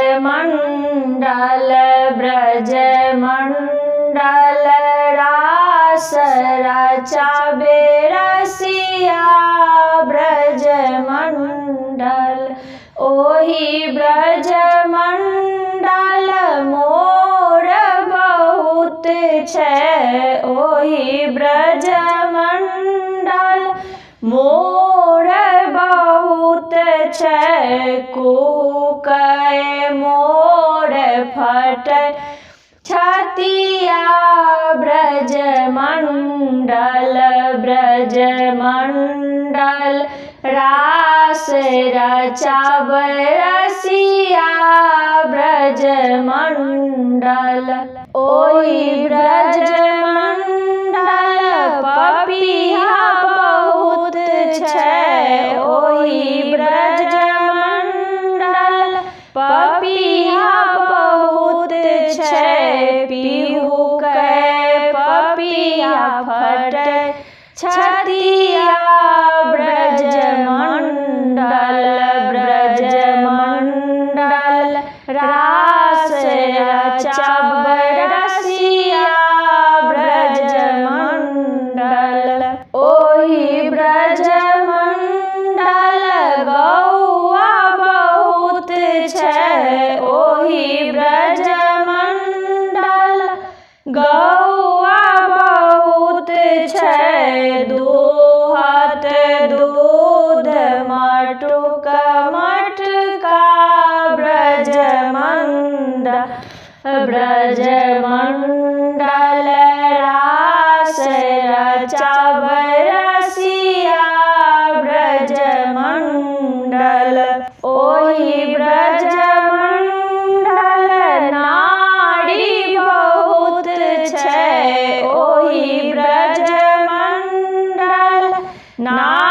ब्रजमण्डल ब्रजमण्डल रास रचाबे रसिया ब्रजमण्डल ओहि ब्रजमण्डल मोर बहुत छै ओहि ब्रजमण्डल मोर बहुत छै कुहकै मोर फटै छतिया ब्रजमण्डल ब्रजमण्डल रास रचाबै रसिया ब्रजमण्डल ओहि ब्रजमण्डल पपिहा बहुत छै ओहि ब्रजमण्डल पपिहा बहुत छै पिहुकै पपिया फटै छतिया ब्रजमण्डल ब्रजमण्डल रास रचाबै रसिया ब्रजमण्डल ओहि ब्रजमण्डल गौआ बहुत छै ओहि ब्रजमण्डल गौआ बहुत छै दूहत दूध मटुक मटका ब्रजमण्डल ब्रजमण्डल रास रचाबै रसिया ब्रजमण्डल ओहि ब्रजमण्डल नारी बहुत छै ओहि ब्रजमण्डल नारी